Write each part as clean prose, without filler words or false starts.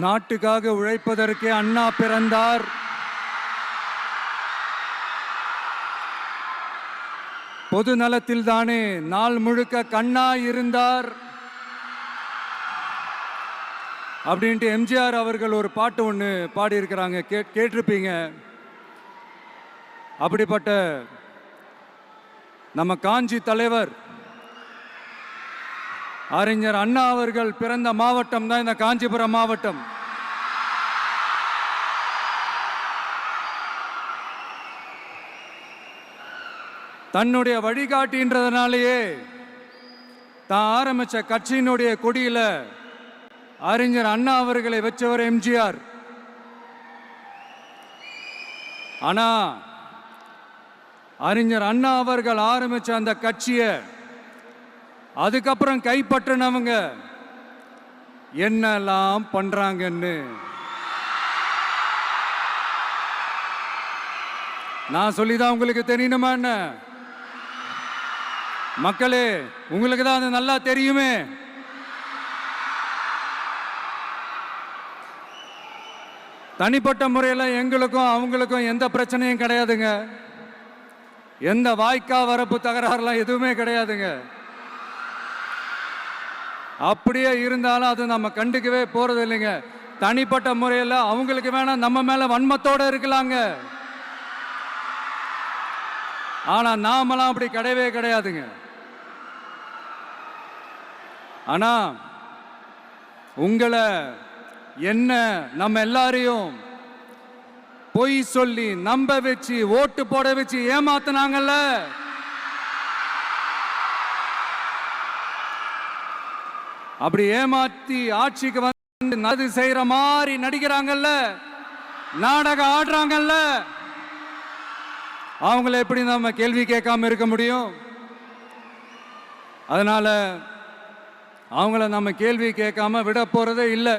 நாட்டுக்காக உழைப்பதற்கே அண்ணா பிறந்தார். பொது நலத்தில் தானே நாள் முழுக்க கண்ணா இருந்தார் அப்படின்ட்டு எம்ஜிஆர் அவர்கள் ஒரு பாட்டு ஒன்று பாடியிருக்கிறாங்க, கேட்டிருப்பீங்க. அப்படிப்பட்ட நம்ம காஞ்சி தலைவர் அறிஞர் அண்ணா அவர்கள் பிறந்த மாவட்டம் தான் இந்த காஞ்சிபுரம் மாவட்டம். தன்னுடைய வழிகாட்டின்றதுனாலேயே தான் ஆரம்பிச்ச கட்சியினுடைய கொடியில அறிஞர் அண்ணா அவர்களை வச்சவர் எம்ஜிஆர். ஆனா அறிஞர் அண்ணா அவர்கள் ஆரம்பிச்ச அந்த கட்சியை அதுக்கப்புறம் கைப்பற்றினவங்க என்னெல்லாம் பண்றாங்கன்னு நான் சொல்லிதான் உங்களுக்கு தெரியணுமா என்ன? மக்களே, உங்களுக்கு தான் அது நல்லா தெரியுமே. தனிப்பட்ட முறையில் எங்களுக்கும் அவங்களுக்கும் எந்த பிரச்சனையும் கிடையாதுங்க. எந்த வாய்க்கா வரப்பு தகராறுலாம் எதுவுமே கிடையாதுங்க. அப்படியே இருந்தாலும் அது நம்ம கண்டுக்கவே போறது இல்லைங்க. தனிப்பட்ட முறையில் அவங்களுக்கு வேணா நம்ம மேல வன்மத்தோட இருக்கலாங்க. ஆனா நாமெல்லாம் அப்படி கிடையவே கிடையாதுங்க. ஆனா உங்களை என்ன நம்ம எல்லாரையும் பொய் சொல்லி நம்ப வச்சு ஓட்டு போட வச்சு ஏமாத்தினாங்கல்ல, அப்படி ஏமாத்தி ஆட்சிக்கு வந்து நது செய்யற மாதிரி நடிக்கிறாங்கல்ல, நாடகம் ஆடுறாங்கல்ல, அவங்கள எப்படி நம்ம கேள்வி கேட்காம இருக்க முடியும்? அதனால அவங்கள நம்ம கேள்வி கேட்காம விட போறதே இல்லை.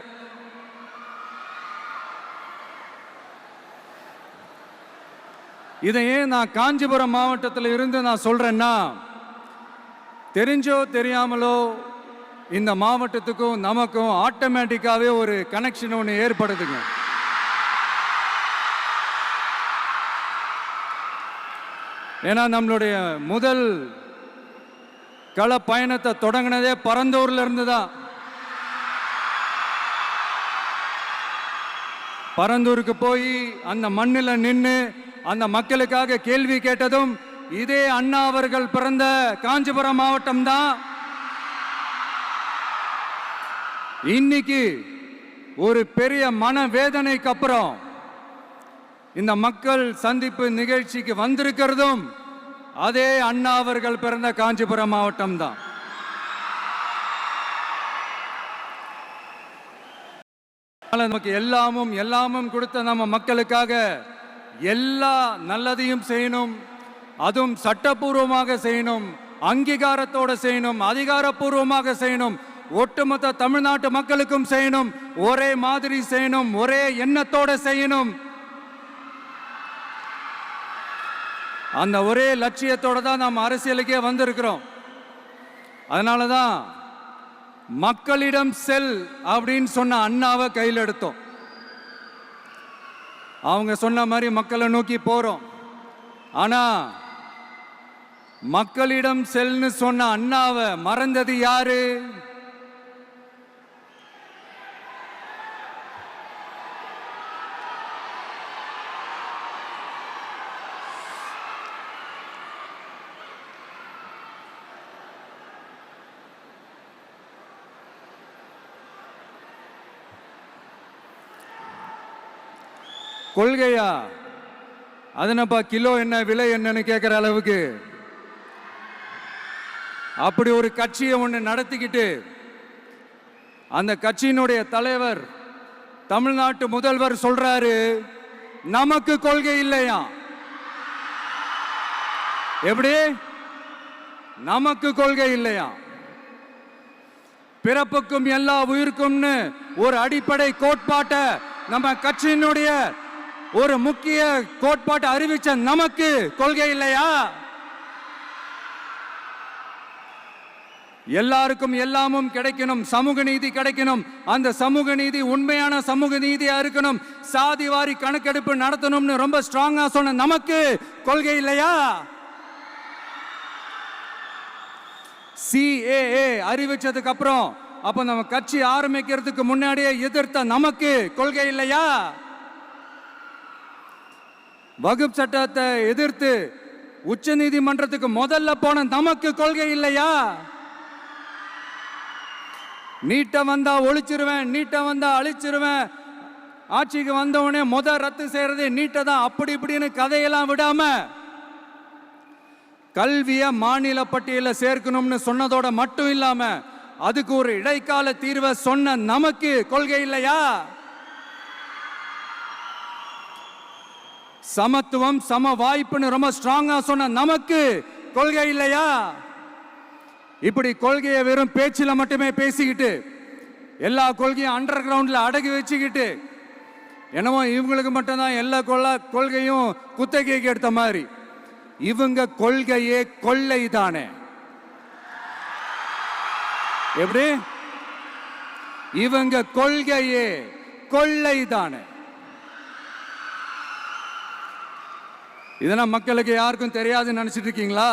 இதையே நான் காஞ்சிபுரம் மாவட்டத்தில் இருந்து நான் சொல்றேன்னா, தெரிஞ்சோ தெரியாமலோ இந்த மாவட்டத்துக்கும் நமக்கும் ஆட்டோமேட்டிக்காவே ஒரு கனெக்ஷன் ஒன்று ஏற்படுதுங்க. ஏன்னா நம்மளுடைய முதல் கள பயணத்தை தொடங்கினதே பரந்தூர்ல இருந்து தான். பரந்தூருக்கு போய் அந்த மண்ணில் நின்று அந்த மக்களுக்காக கேள்வி கேட்டதும் இதே அண்ணா அவர்கள் பிறந்த காஞ்சிபுரம் மாவட்டம் தான். இன்னைக்கு ஒரு பெரிய மனவேதனைக்கு அப்புறம் இந்த மக்கள் சந்திப்பு நிகழ்ச்சிக்கு வந்திருக்கிறதும் அதே அண்ணா அவர்கள் பிறந்த காஞ்சிபுரம் மாவட்டம் தான். நமக்கு எல்லாமும் கொடுத்த நம்ம மக்களுக்காக எல்லா நல்லதையும் செய்யணும், அதுவும் சட்டப்பூர்வமாக செய்யணும், அங்கீகாரத்தோட செய்யணும், அதிகாரப்பூர்வமாக செய்யணும், ஒட்டுமொத்த தமிழ்நாட்டு மக்களுக்கும் செய்யணும், ஒரே மாதிரி செய்யணும், ஒரே எண்ணத்தோட செய்யணும். அந்த ஒரே லட்சியத்தோட தான் நாம் அரசியலுக்கே வந்திருக்கிறோம். அதனாலதான் மக்களிடம் செல் அப்படின்னு சொன்ன அண்ணாவை கையில் எடுத்தோம். அவங்க சொன்ன மாதிரி மக்களை நோக்கி போறோம். ஆனா மக்களிடம் செல்னு சொன்ன அண்ணாவை மறந்தது யாரு? கொள்கையா? அதனப்பா கிலோ என்ன விலை என்னன்னு கேட்கிற அளவுக்கு அப்படி ஒரு கட்சியை ஒன்று நடத்திக்கிட்டு அந்த கட்சியினுடைய தலைவர் தமிழ்நாட்டு முதல்வர் சொல்றாரு, நமக்கு கொள்கை இல்லையா? எப்படி? நமக்கு கொள்கை இல்லையா? பிறப்புக்கும் எல்லா உயிருக்கும்னு ஒரு அடிப்படை கோட்பாட்டை நம்ம கட்சியினுடைய ஒரு முக்கிய கோட்பாட்டை அறிவிச்ச நமக்கு கொள்கை இல்லையா? எல்லாருக்கும் எல்லாமும் கிடைக்கணும், சமூக நீதி கிடைக்கணும். அந்த சமூக நீதி உண்மையான சமூக நீதியா இருக்கணும். சாதி வாரி கணக்கெடுப்பு நடத்தணும்னு ரொம்ப ஸ்ட்ராங்கா சொன்ன நமக்கு கொள்கை இல்லையா? CAA அறிவிச்சதுக்கு அப்புறம் அப்ப நம்ம கட்சி ஆரம்பிக்கிறதுக்கு முன்னாடியே எதிர்த்த நமக்கு கொள்கை இல்லையா? வகுப்பு சட்டத்தை எதிர்த்து உச்ச நீதிமன்றத்துக்கு முதல்ல போன நமக்கு கொள்கை இல்லையா? நீட்ட வந்தா ஒழிச்சிருவேன், நீட்ட வந்தா அழிச்சிருவேன், ஆட்சிக்கு வந்தவனே ரத்து செய்யறது நீட்ட தான், அப்படி இப்படின்னு கதையெல்லாம் விடாம கல்விய மாநில பட்டியலில் சேர்க்கணும்னு சொன்னதோட மட்டும் இல்லாம அதுக்கு ஒரு இடைக்கால தீர்வை சொன்ன நமக்கு கொள்கை இல்லையா? சமத்துவம் சம வாய்ப்புன்னு ரொம்ப ஸ்ட்ராங்கா சொன்ன நமக்கு கொள்கை இல்லையா? இப்படி கொள்கையை வெறும் பேச்சில மட்டுமே பேசிக்கிட்டு எல்லா கொள்கையும் அண்டர் கிரவுண்ட்ல அடக்கி வச்சுக்கிட்டு என்னமோ இவங்களுக்கு மட்டும்தான் எல்லா கொள்கையும் குத்தகைக்கு எடுத்த மாதிரி. இவங்க கொள்கையே கொள்ளை தானே. எப்படி? இவங்க கொள்கையே கொள்ளை தானே. இதெல்லாம் மக்களுக்கு யாருக்கும் தெரியாதுன்னு நினைச்சிட்டு இருக்கீங்களா?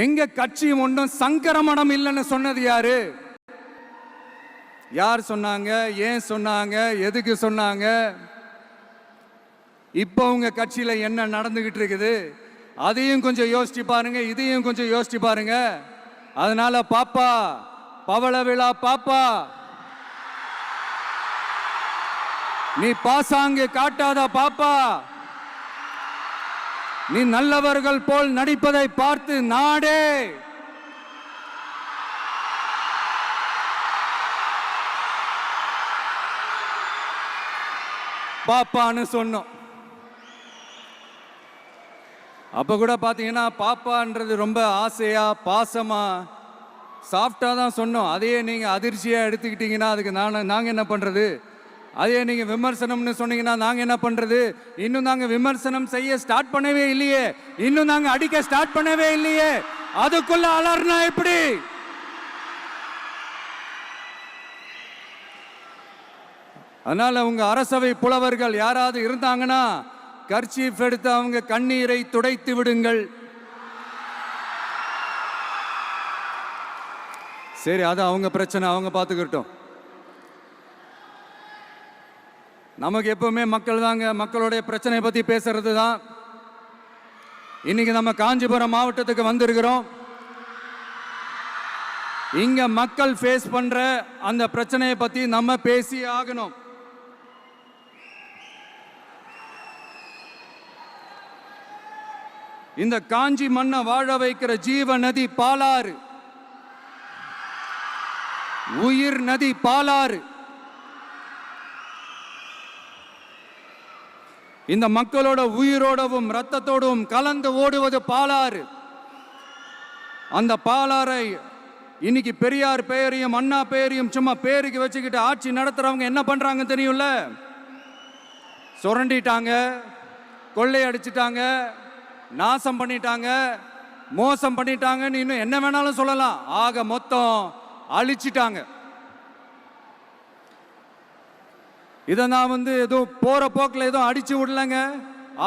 எங்க கட்சி ஒன்றும் சங்கரமணம் இல்லைன்னு சொன்னது யாரு? யார் சொன்னாங்க? ஏன் சொன்னாங்க? எதுக்கு சொன்னாங்க? இப்போ உங்க கட்சியில என்ன நடந்துகிட்டு இருக்குது அதையும் கொஞ்சம் யோசிச்சு பாருங்க, இதையும் கொஞ்சம் யோசிச்சு பாருங்க. அதனால பாப்பா, பவள விழா பாப்பா, நீ பாசாங்கு காட்டாத பாப்பா. நீ நல்லவர்கள் போல் நடிப்பதை பார்த்து நாடே பாப்பான்னு சொன்னோம். அப்ப கூட பாத்தீங்கன்னா பாப்பான்றது ரொம்ப ஆசையா பாசமா சாஃப்டா தான் சொன்னோம். அதையே நீங்க அதிர்ச்சியா எடுத்துக்கிட்டீங்கன்னா அதுக்கு நாங்க என்ன பண்றது? அதே நீங்க விமர்சனம்னு சொன்னீங்கன்னா நாங்க என்ன பண்றது? இன்னும் நாங்க விமர்சனம் செய்ய ஸ்டார்ட் பண்ணவே இல்லையே, இன்னும் நாங்க அடிக்க ஸ்டார்ட் பண்ணவே இல்லையே, அதுக்குள்ள அலர்னா எப்படி? அதனால உங்க அரசவை புலவர்கள் யாராவது இருந்தாங்கன்னா கர்ச்சீஃப் எடுத்து அவங்க கண்ணீரை துடைத்து விடுங்கள். சரி, அது அவங்க பிரச்சனை, அவங்க பார்த்துக்கிட்டோம். நமக்கு எப்பவுமே மக்கள் தாங்க, மக்களுடைய பிரச்சனை பத்தி பேசுறது தான். இன்னைக்கு நம்ம காஞ்சிபுரம் மாவட்டத்துக்கு வந்திருக்கிறோம். இங்க மக்கள் ஃபேஸ் பண்ற அந்த பிரச்சனையை பத்தி நம்ம பேசி ஆகணும். இந்த காஞ்சி மண்ணை வாழ வைக்கிற ஜீவ நதி பாலாறு, உயிர் நதி பாலாறு. இந்த மக்களோட உயிரோடவும் ரத்தத்தோடும் கலந்து ஓடுவது பாலாறு. அந்த பாலாறை இன்னைக்கு பெரியார் பெயரையும் அண்ணா பெயரையும் சும்மா பேருக்கு வச்சுக்கிட்டு ஆட்சி நடத்துறவங்க என்ன பண்றாங்க தெரியும்ல? சுரண்டிட்டாங்க, கொள்ளையடிச்சிட்டாங்க, நாசம் பண்ணிட்டாங்க, மோசம் பண்ணிட்டாங்கன்னு இன்னும் என்ன வேணாலும் சொல்லலாம். ஆக மொத்தம் அழிச்சிட்டாங்க. இதை நான் ஏதோ போற போக்கில் ஏதோ அடிச்சு விடலங்க,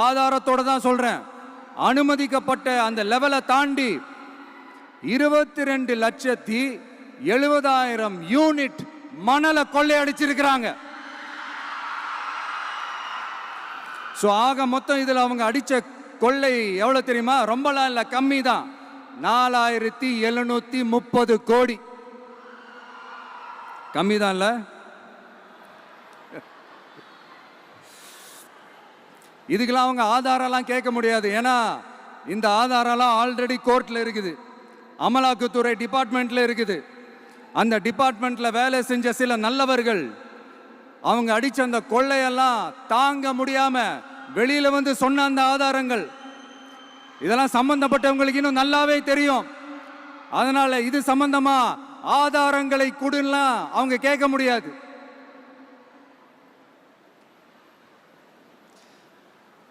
ஆதாரத்தோட தான் சொல்றேன். அனுமதிக்கப்பட்ட அந்த லெவலை தாண்டி 22,70,000 யூனிட் மணலை கொள்ளையடிச்சிருக்கிறாங்க. ஆக மொத்தம் இதுல அவங்க அடிச்ச கொள்ளை எவ்வளவு தெரியுமா? ரொம்பலாம் இல்ல, கம்மி தான். 4,730 கோடி. கம்மி தான் இல்ல? இதுக்கெல்லாம் அவங்க ஆதாரம்லாம் கேட்க முடியாது. ஏன்னா இந்த ஆதாரம்லாம் ஆல்ரெடி கோர்ட்ல இருக்குது, அமலாக்கத்துறை டிபார்ட்மெண்ட்ல இருக்குது. அந்த டிபார்ட்மெண்ட்ல வேலை செஞ்ச சில நல்லவர்கள் அவங்க அடிச்ச அந்த கொள்ளையெல்லாம் தாங்க முடியாம வெளியில சொன்ன அந்த ஆதாரங்கள் இதெல்லாம் சம்பந்தப்பட்டவங்களுக்கு இன்னும் நல்லாவே தெரியும். அதனால இது சம்பந்தமா ஆதாரங்களை கொடுலாம் அவங்க கேட்க முடியாது.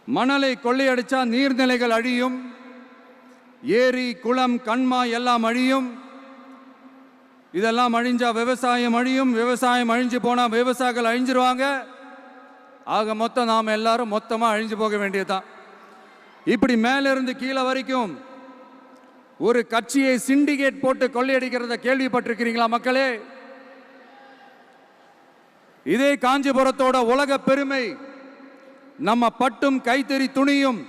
மணலை கொள்ளையடிச்சா நீர்நிலைகள் அழியும், ஏரி குளம் கண்மாய் எல்லாம் அழியும். இதெல்லாம் அழிஞ்சா விவசாயம் அழியும். விவசாயம் அழிஞ்சு போனா விவசாயிகள் அழிஞ்சிருவாங்க. ஆக மொத்தம் நாம் எல்லாரும் மொத்தமா அழிஞ்சு போக வேண்டியதுதான். இப்படி மேலிருந்து கீழே வரைக்கும் ஒரு கட்சியை சிண்டிகேட் போட்டு கொள்ளையடிக்கிறத கேள்விப்பட்டிருக்கிறீங்களா மக்களே? இதே காஞ்சிபுரத்தோட உலக பெருமை நம்ம பட்டும் கைத்தறி துணியும்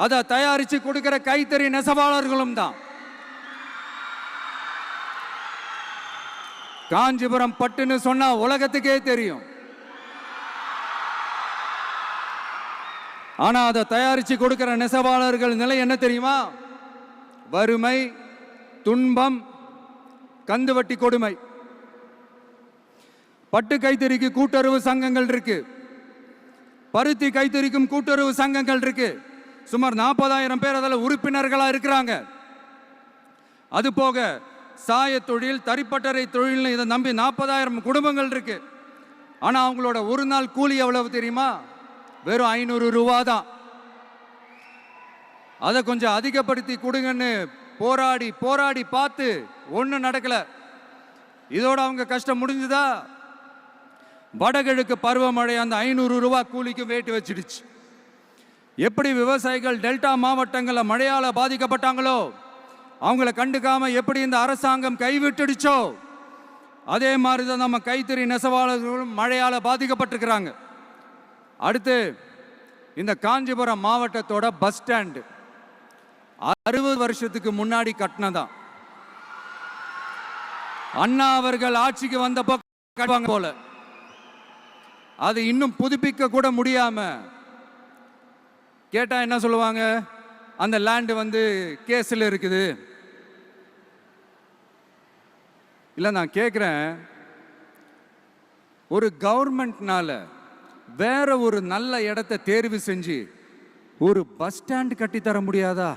அதை தயாரிச்சு கொடுக்கிற கைத்தறி நெசவாளர்களும் தான். காஞ்சிபுரம் பட்டுன்னு சொன்னா உலகத்துக்கே தெரியும். ஆனா அதை தயாரிச்சு கொடுக்கிற நெசவாளர்கள் நிலை என்ன தெரியுமா? வறுமை, துன்பம், கந்துவட்டி கொடுமை. பட்டு கைத்தறிக்கு கூட்டுறவு சங்கங்கள் இருக்கு, பருத்தி கைத்தறிக்கும் கூட்டுறவு சங்கங்கள் இருக்கு. சுமார் 40,000 பேர் அதில் உறுப்பினர்களா இருக்கிறாங்க. அது போக சாய தொழில், தறிப்பட்டறை தொழில் இதை நம்பி 40,000 குடும்பங்கள் இருக்கு. ஆனா அவங்களோட ஒரு நாள் கூலி எவ்வளவு தெரியுமா? வெறும் 500 ரூபா தான். அதை கொஞ்சம் அதிகப்படுத்தி கொடுங்கன்னு போராடி போராடி பார்த்து ஒன்றும் நடக்கல. இதோட அவங்க கஷ்டம் முடிஞ்சுதா? வடகிழக்கு பருவமழை அந்த 500 ரூபா கூலிக்கு வேட்டு வச்சிடுச்சு. எப்படி விவசாயிகள் டெல்டா மாவட்டங்களில் மழையால பாதிக்கப்பட்டாங்களோ, அவங்கள கண்டுக்காம எப்படி இந்த அரசாங்கம் கைவிட்டுடுச்சோ, அதே மாதிரி தான் நம்ம கைத்தறி நெசவாளர்களும் மழையால பாதிக்கப்பட்டிருக்கிறாங்க. அடுத்து இந்த காஞ்சிபுரம் மாவட்டத்தோட பஸ் ஸ்டாண்டு 60 வருஷத்துக்கு முன்னாடி கட்டினதான். அண்ணா அவர்கள் ஆட்சிக்கு வந்தப்போ கட்டுவாங்க போல, அது இன்னும் புதுப்பிக்க கூட முடியாம கேட்டா என்ன சொல்லுவாங்க? அந்த லேண்ட் கேஸ்ல இருக்குது. இல்ல நான் கேட்கிறேன், ஒரு கவர்மெண்ட்னால வேற ஒரு நல்ல இடத்தை தேர்வு செஞ்சு ஒரு பஸ் ஸ்டாண்ட் கட்டி தர முடியாதா?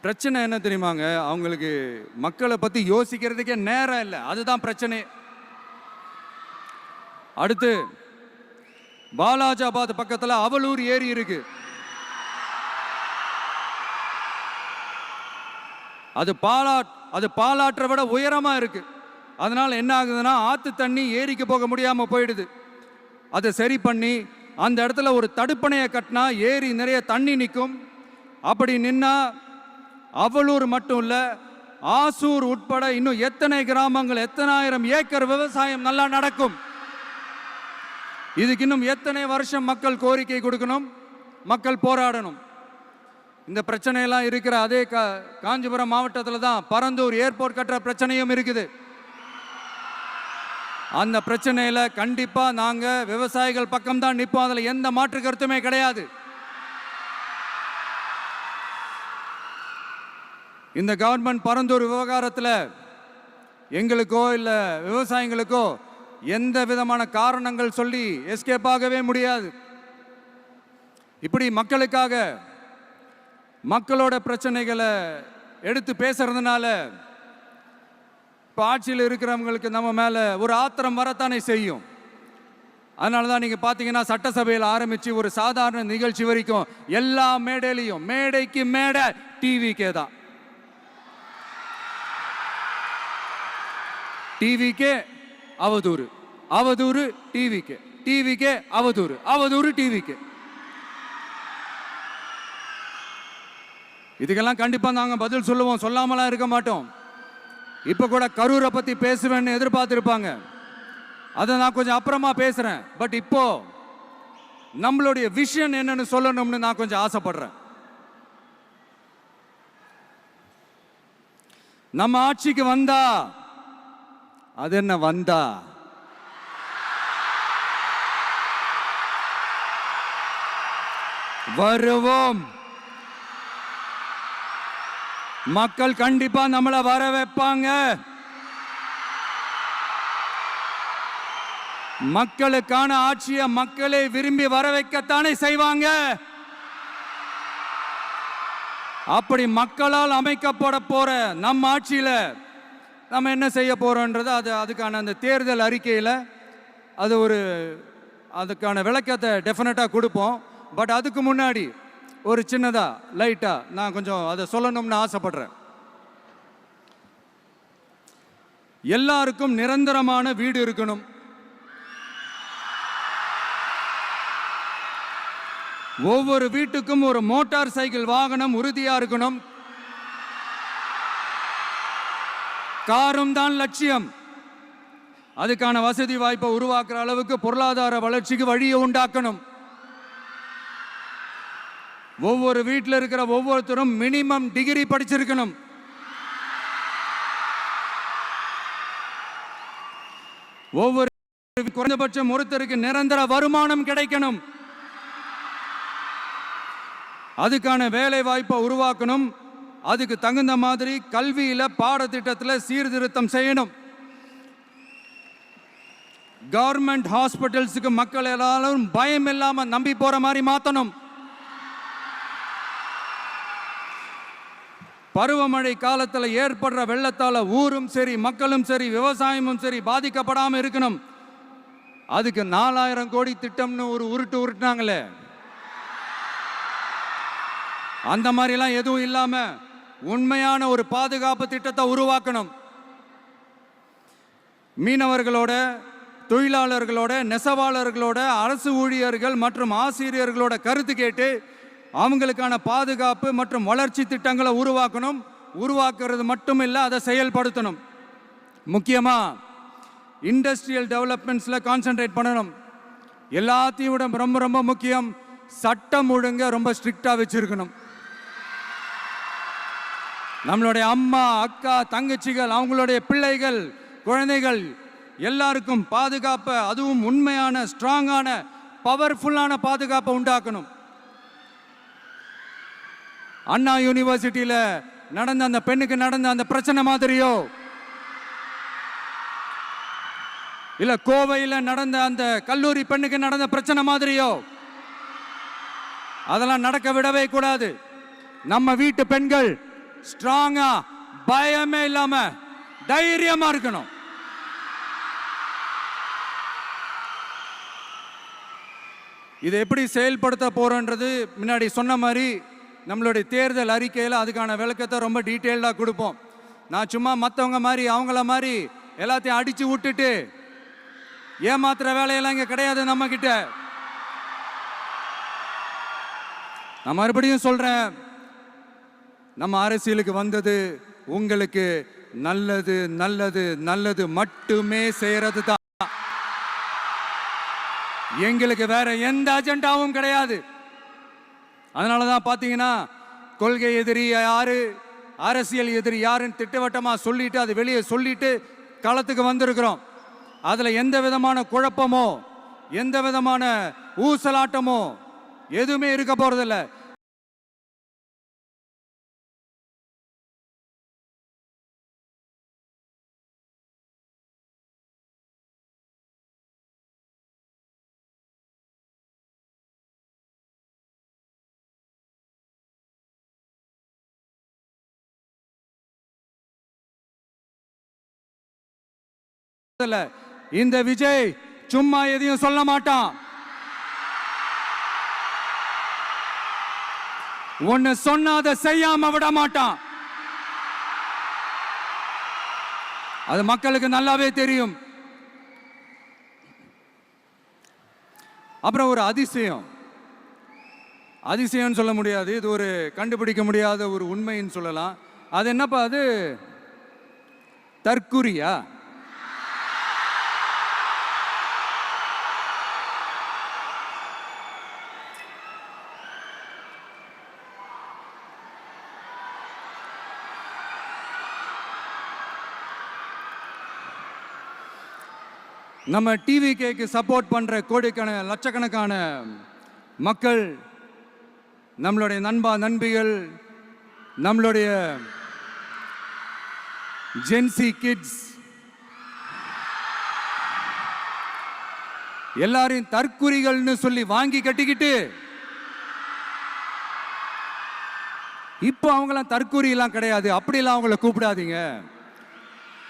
பிரச்சனை என்ன தெரியுமாங்க? அவங்களுக்கு மக்களை பத்தி யோசிக்கிறதுக்கே நேரம் இல்லை. அதுதான் பிரச்சனை. அடுத்து பாலாஜாபாத் பக்கத்துல அவலூர் ஏரி இருக்கு. அது பாலாற்றை விட உயரமா இருக்கு. அதனால என்ன ஆகுதுன்னா, ஆத்து தண்ணி ஏரிக்கு போக முடியாம போயிடுது. அதை சரி பண்ணி அந்த இடத்துல ஒரு தடுப்பணையை கட்டினா ஏரி நிறைய தண்ணி நிற்கும். அப்படி நின்னா அவலூர் மட்டும் இல்ல, ஆசூர் உட்பட இன்னும் எத்தனை கிராமங்கள், எத்தனை ஆயிரம் ஏக்கர் விவசாயம் நல்லா நடக்கும். இதுக்கு இன்னும் எத்தனை வருஷம் மக்கள் கோரிக்கை கொடுக்கணும், மக்கள் போராடணும். இந்த பிரச்சனையெல்லாம் இருக்கிற அதே காஞ்சிபுரம் மாவட்டத்தில் தான் பரந்தூர் ஏர்போர்ட் கட்டுற பிரச்சனையும் இருக்குது. அந்த பிரச்சனையில கண்டிப்பா நாங்க விவசாயிகள் பக்கம் தான் நிற்போம். அதுல எந்த மாற்று கருத்துமே கிடையாது. இந்த கவர்மெண்ட் பரந்தூர் விவகாரத்தில் எங்களுக்கோ இல்ல விவசாயிகளுக்கோ எந்த விதமான காரணங்கள் சொல்லி எஸ்கேப் ஆகவே முடியாது. இப்படி மக்களுக்காக மக்களோட பிரச்சனைகளை எடுத்து பேசுறதுனால இப்போ ஆட்சியில் இருக்கிறவங்களுக்கு நம்ம மேல ஒரு ஆத்திரம் வரத்தானே செய்யும். அதனால தான் நீங்க பார்த்தீங்கன்னா சட்டசபையில் ஆரம்பிச்சு ஒரு சாதாரண நிகழ்ச்சி வரைக்கும் எல்லா மேடையிலையும் மேடைக்கு மேடை டிவிக்கே தான். டிவிக்கே அவதூறு, அவதூறு டிவிக்கே, டிவிக்கே அவதூறு, அவதூறு டிவிக்கே. இதுக்கெல்லாம் கண்டிப்பா நாங்க பதில் சொல்லுவோம், சொல்லாமலாம் இருக்க மாட்டோம். இப்ப கூட கரூரை பத்தி பேசுவேன்னு எதிர்பார்த்திருப்பாங்க. அதை நான் கொஞ்சம் அப்புறமா பேசுறேன். பட் இப்போ நம்மளுடைய விஷன் என்னன்னு சொல்லணும்னு நான் கொஞ்சம் ஆசைப்படுறேன். நம்ம ஆட்சிக்கு வந்தா, அது என்ன வந்தா, வருவோம். மக்கள் கண்டிப்பா நம்மளை வர வைப்பாங்க. மக்களுக்கான ஆட்சியை மக்களே விரும்பி வர வைக்கத்தானே செய்வாங்க. அப்படி மக்களால் அமைக்கப்பட போற நம் ஆட்சியில நம்ம என்ன செய்ய போகிறோன்றது அதுக்கான அந்த தேர்தல் அறிக்கையில் அதுக்கான விளக்கத்தை டெஃபினட்டாக கொடுப்போம். பட் அதுக்கு முன்னாடி ஒரு சின்னதாக லைட்டாக நான் கொஞ்சம் அதை சொல்லணும்னு ஆசைப்படுறேன். எல்லாருக்கும் நிரந்தரமான வீடு இருக்கணும். ஒவ்வொரு வீட்டுக்கும் ஒரு மோட்டார் சைக்கிள் வாகனம் உறுதியா இருக்கணும். காரும் தான் லட்சியம். அதுக்கான வசதி வாய்ப்பை உருவாக்குற அளவுக்கு பொருளாதார வளர்ச்சிக்கு வழியை உண்டாக்கணும். ஒவ்வொரு வீட்டில் இருக்கிற ஒவ்வொருத்தரும் மினிமம் டிகிரி படிச்சிருக்கணும். ஒவ்வொரு குறைந்தபட்சம் ஒருத்தருக்கு நிரந்தர வருமானம் கிடைக்கணும். அதுக்கான வேலை வாய்ப்பை உருவாக்கணும். அதுக்கு தகுந்த மாதிரி கல்வியில பாடத்திட்டத்தில் சீர்திருத்தம் செய்யணும். கவர்மெண்ட் ஹாஸ்பிட்டல்ஸுக்கு மக்கள் எல்லாரும் பயம் இல்லாம நம்பி போற மாதிரி மாத்தணும். பருவமழை காலத்தில் ஏற்படுற வெள்ளத்தால ஊரும் சரி மக்களும் சரி விவசாயமும் சரி பாதிக்கப்படாமல் இருக்கணும். அதுக்கு 4000 கோடி திட்டம்னு ஒரு உருட்டுனாங்களே, அந்த மாதிரிலாம் எதுவும் இல்லாம உண்மையான ஒரு பாதுகாப்பு திட்டத்தை உருவாக்கணும். மீனவர்களோட, தொழிலாளர்களோட, நெசவாளர்களோட, அரசு ஊழியர்கள் மற்றும் ஆசிரியர்களோட கருத்து கேட்டு அவங்களுக்கான பாதுகாப்பு மற்றும் வளர்ச்சி திட்டங்களை உருவாக்கணும். உருவாக்குறது மட்டும் இல்லை, அதை செயல்படுத்தணும். முக்கியமாக இண்டஸ்ட்ரியல் டெவலப்மெண்ட்ஸில் கான்சென்ட்ரேட் பண்ணணும். எல்லாத்தையும் விட ரொம்ப ரொம்ப முக்கியம், சட்டம் ஒழுங்க ரொம்ப ஸ்ட்ரிக்டாக வச்சிருக்கணும். நம்மளுடைய அம்மா, அக்கா, தங்கச்சிகள், அவங்களுடைய பிள்ளைகள், குழந்தைகள் எல்லாருக்கும் பாதுகாப்பை, அதுவும் உண்மையான ஸ்ட்ராங்கான பவர்ஃபுல்லான பாதுகாப்பை உண்டாக்கணும். அண்ணா யூனிவர்சிட்டியில் நடந்த அந்த பெண்ணுக்கு நடந்த அந்த பிரச்சனை மாதிரியோ, இல்ல கோவையில் நடந்த அந்த கல்லூரி பெண்ணுக்கு நடந்த பிரச்சனை மாதிரியோ அதெல்லாம் நடக்க விடவே கூடாது. நம்ம வீட்டு பெண்கள் ஸ்ட்ராங்கா, பயமே இல்லாம தைரியமா இருக்கணும். இதை எப்படி செயல்படுத்த போறோன்றது முன்னாடி சொன்ன மாதிரி நம்மளுடைய தேர்தல் அறிக்கையில் அதுக்கான விளக்கத்தை ரொம்ப டீட்டெயில்டாக கொடுப்போம். நான் சும்மா மற்றவங்க மாதிரி அவங்கள மாதிரி எல்லாத்தையும் அடிச்சு விட்டுட்டு ஏமாத்துற வேலையெல்லாம் இங்கே கிடையாது நம்ம கிட்ட. நான் மறுபடியும் சொல்றேன், நம்ம அரசியலுக்கு வந்தது உங்களுக்கு நல்லது நல்லது நல்லது மட்டுமே செய்யறது தான். எங்களுக்கு வேற எந்த அஜெண்டாவும் கிடையாது. அதனாலதான் பாத்தீங்கன்னா கொள்கை எதிரி யாரு, அரசியல் எதிரி யாருன்னு திட்டவட்டமா சொல்லிட்டு அது வெளியே சொல்லிட்டு களத்துக்கு வந்திருக்கிறோம். அதுல எந்த விதமான குழப்பமோ எந்த விதமான ஊசலாட்டமோ எதுவுமே இருக்க போறதில்லை. இந்த விஜய் சும்மா எதையும் சொல்ல மாட்டான். ஒன்னு சொன்னா அதை செய்யாம விட மாட்டான். அது மக்களுக்கு நல்லாவே தெரியும். அப்புறம் ஒரு அதிசயம் சொல்ல முடியாது, இது ஒரு கண்டுபிடிக்க முடியாத ஒரு உண்மைன்னு சொல்லலாம். அது என்னப்பா, அது தற்குறியா? நம்ம டிவிகேக்கு சப்போர்ட் பண்ற கோடிக்கணக்கான லட்சக்கணக்கான மக்கள், நம்மளுடைய நண்பிகள், நம்மளுடைய ஜென்சி கிட்ஸ் எல்லாரையும் தற்குறிகள்னு சொல்லி வாங்கி கட்டிக்கிட்டு இப்போ அவங்களாம் தற்குறி எல்லாம் கிடையாது, அப்படிலாம் அவங்கள கூப்பிடாதீங்க.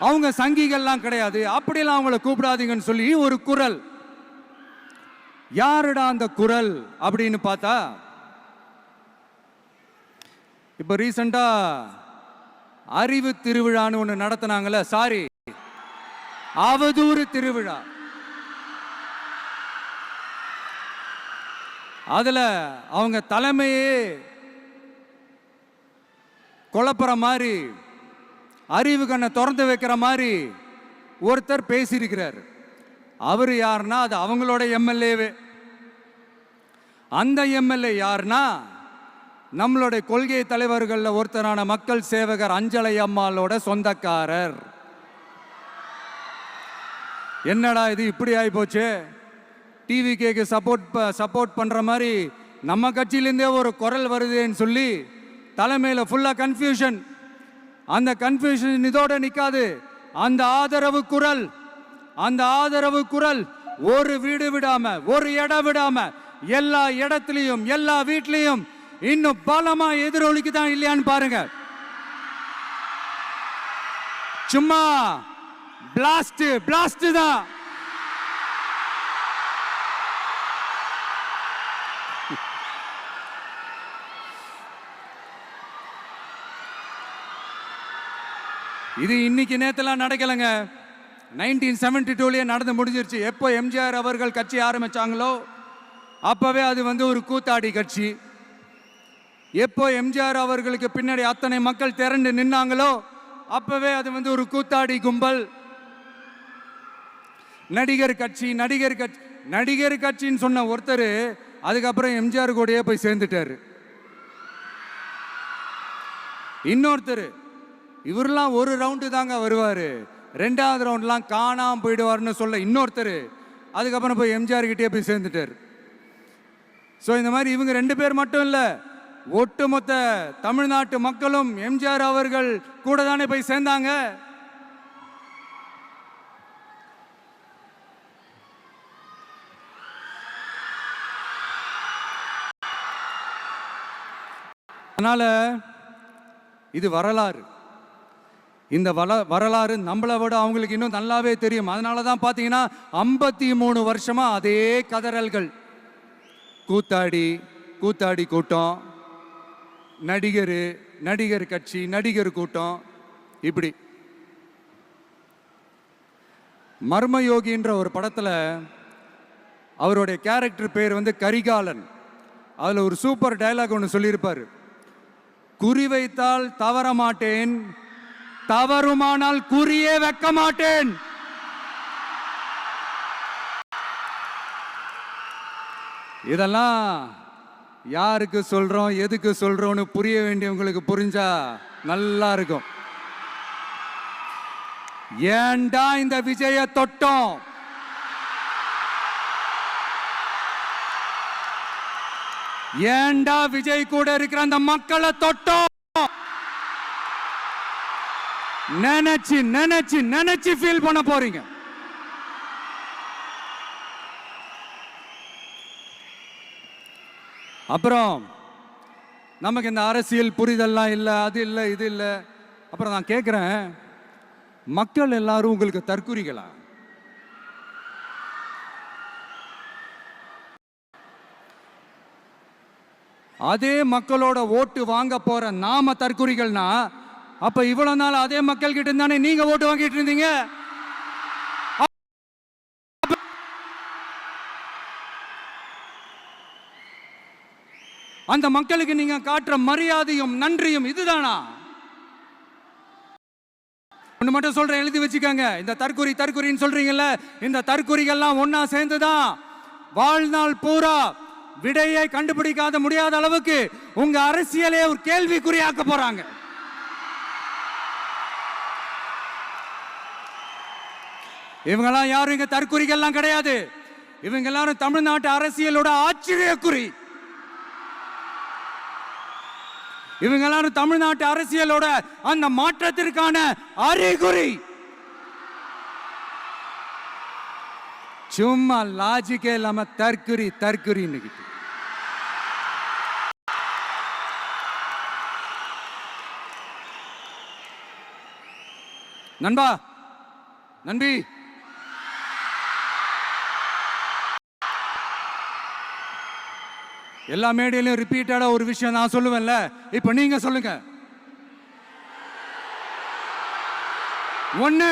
அவங்க சங்கிகள்லாம் கிடையாது, அப்படிலாம் அவங்கள கூப்பிடாதீங்கன்னு சொல்லி ஒரு குரல். யாருடா அந்த குரல் அப்படின்னு பார்த்தா, இப்ப ரீசெண்டா அறிவு திருவிழான்னு ஒண்ணு நடத்தினாங்கல்ல, சாரி அவதூறு திருவிழா. அதுல அவங்க தலைமையே குழப்புற மாதிரி, அறிவு கண்ணை திறந்து வைக்கிற மாதிரி ஒருத்தர் பேசியிருக்கிறார். அவர் யாருன்னா அது அவங்களோட எம்எல்ஏவே. அந்த எம்எல்ஏ யாருன்னா நம்மளுடைய கொள்கை தலைவர்கள் ஒருத்தரான மக்கள் சேவகர் அஞ்சலை அம்மாளோட சொந்தக்காரர். என்னடா இது இப்படி ஆகி போச்சு, டிவிகேக்கு சப்போர்ட் பண்ற மாதிரி நம்ம கட்சியிலேருந்தே ஒரு குரல் வருதுன்னு சொல்லி தலைமையில் ஃபுல்லா கன்ஃபியூஷன். அந்த கன்ஃபியூஷன் இதோட நிக்காது, அந்த ஆதரவு குரல் ஒரு வீடு விடாம, ஒரு இடம் விடாம, எல்லா இடத்துலையும் எல்லா வீட்லையும் இன்னும் பலமா எதிரொலிக்குதான் இல்லையான்னு பாருங்க. சும்மா பிளாஸ்ட் தான். இது இன்னைக்கு நேத்தெல்லாம் நடக்கலைங்க, 1972லயே நடந்து முடிஞ்சிருச்சு. எப்போ எம்ஜிஆர் அவர்கள் கட்சி ஆரம்பிச்சாங்களோ அப்பவே அது ஒரு கூத்தாடி கட்சி. எப்போ எம்ஜிஆர் அவர்களுக்கு பின்னாடி அத்தனை மக்கள் திரண்டு நின்னாங்களோ அப்பவே அது ஒரு கூத்தாடி கும்பல். நடிகர் கட்சின்னு சொன்ன ஒருத்தர் அதுக்கப்புறம் எம்ஜிஆர் கூடயே போய் சேர்ந்துட்டாரு. இன்னொருத்தர் இவரெல்லாம் ஒரு ரவுண்டு தாங்க வருவாரு, ரெண்டாவது ரவுண்ட்லாம் காணாம போயிடுவார்னு சொல்ல இன்னொருத்தர் அதுக்கப்புறம் போய் எம்ஜிஆர் கிட்டே போய் சேர்ந்துட்டார். ஸோ இந்த மாதிரி இவங்க ரெண்டு பேர் மட்டும் இல்லை, ஒட்டுமொத்த தமிழ்நாட்டு மக்களும் எம்ஜிஆர் அவர்கள் கூட தானே போய் சேர்ந்தாங்க. அதனால இது வரலாறு. இந்த வரலாறு நம்மளை விட அவங்களுக்கு இன்னும் நல்லாவே தெரியும். அதனால தான் பார்த்தீங்கன்னா 53 வருஷமா அதே கதறல்கள். கூத்தாடி கூட்டம், நடிகர் கட்சி, நடிகர் கூட்டம், இப்படி. மர்மயோகின்ற ஒரு படத்துல அவருடைய கேரக்டர் பேர் கரிகாலன். அதுல ஒரு சூப்பர் டயலாக் ஒன்று சொல்லியிருப்பாரு, குறி வைத்தால் தவற மாட்டேன், தவறுமானால் குறியே வைக்க மாட்டேன். இதெல்லாம் யாருக்கு சொல்றோம், எதுக்கு சொல்றோம்னு புரிய வேண்டியவங்களுக்கு புரிஞ்சா நல்லா இருக்கும். ஏண்டா இந்த விஜய தொட்டோம், ஏண்டா விஜய் கூட இருக்கிற அந்த மக்களை தொட்டோம் நினைச்சு நினைச்சு நினைச்சு ஃபீல் பண்ண போறீங்க. அப்புறம் நமக்கு இந்த அரசியல் புரிதல்லாம் இல்லை, அது இல்லை, இது இல்லை. அப்புறம் நான் கேட்குறேன், மக்கள் எல்லாரும் உங்களுக்கு தற்குறிகளா? அதே மக்களோட ஓட்டு வாங்க போற நாம தற்குறிகள்னா, அப்ப இவ்வளவு நாள் அதே மக்கள் கிட்ட தானே நீங்க ஓட்டு வாங்கிட்டு இருந்தீங்க. அந்த மக்களுக்கு நீங்க காட்டுற மரியாதையும் நன்றியும் இதுதானா? ஒன்று மட்டும் சொல்றேன், எழுதி வச்சுக்கோங்க. இந்த தற்குறின்னு சொல்றீங்கல்ல, இந்த தற்குறிகள்லாம் ஒன்னா சேர்ந்துதான் வாழ்நாள் பூரா விடையை கண்டுபிடிக்காத முடியாத அளவுக்கு உங்க அரசியலே ஒரு கேள்விக்குறியாக்க போறாங்க. இவங்கெல்லாம் யாரும் இங்க தற்குறிகள்லாம் கிடையாது. இவங்க எல்லாரும் தமிழ்நாட்டு அரசியலோட ஆச்சரியக்குறி. இவங்க எல்லாரும் தமிழ்நாட்டு அரசியலோட அந்த மாற்றத்திற்கான அறிகுறி. சும்மா லாஜிக்கே இல்லாம தற்குறி. நண்பா, நம்பி எல்லா மேடையிலும் ரிப்பீட்டடா ஒரு விஷயம் நான் சொல்லுவேன்ல, இப்ப நீங்க சொல்லுங்க. ஒண்ணு,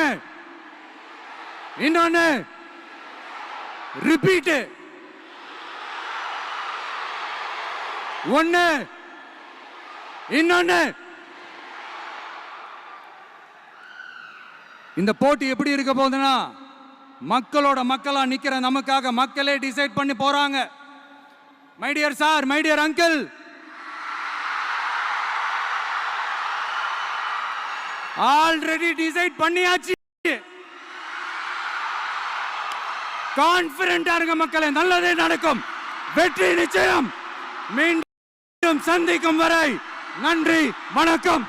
இன்னொன்னு, ரிப்பீட். ஒண்ணு, இன்னொன்னு. இந்த போட்டி எப்படி இருக்க போகுதுன்னா, மக்களோட மக்களா நிக்கிற நமக்காக மக்களே டிசைட் பண்ணி போறாங்க. My dear sir, my dear uncle, already decide பண்ணியாச்சு. கான்பிடென்டா இருங்க மக்களே, நல்லதே நடக்கும், வெற்றி நிச்சயம். மீண்டும் சந்திக்கும் வரை நன்றி, வணக்கம்.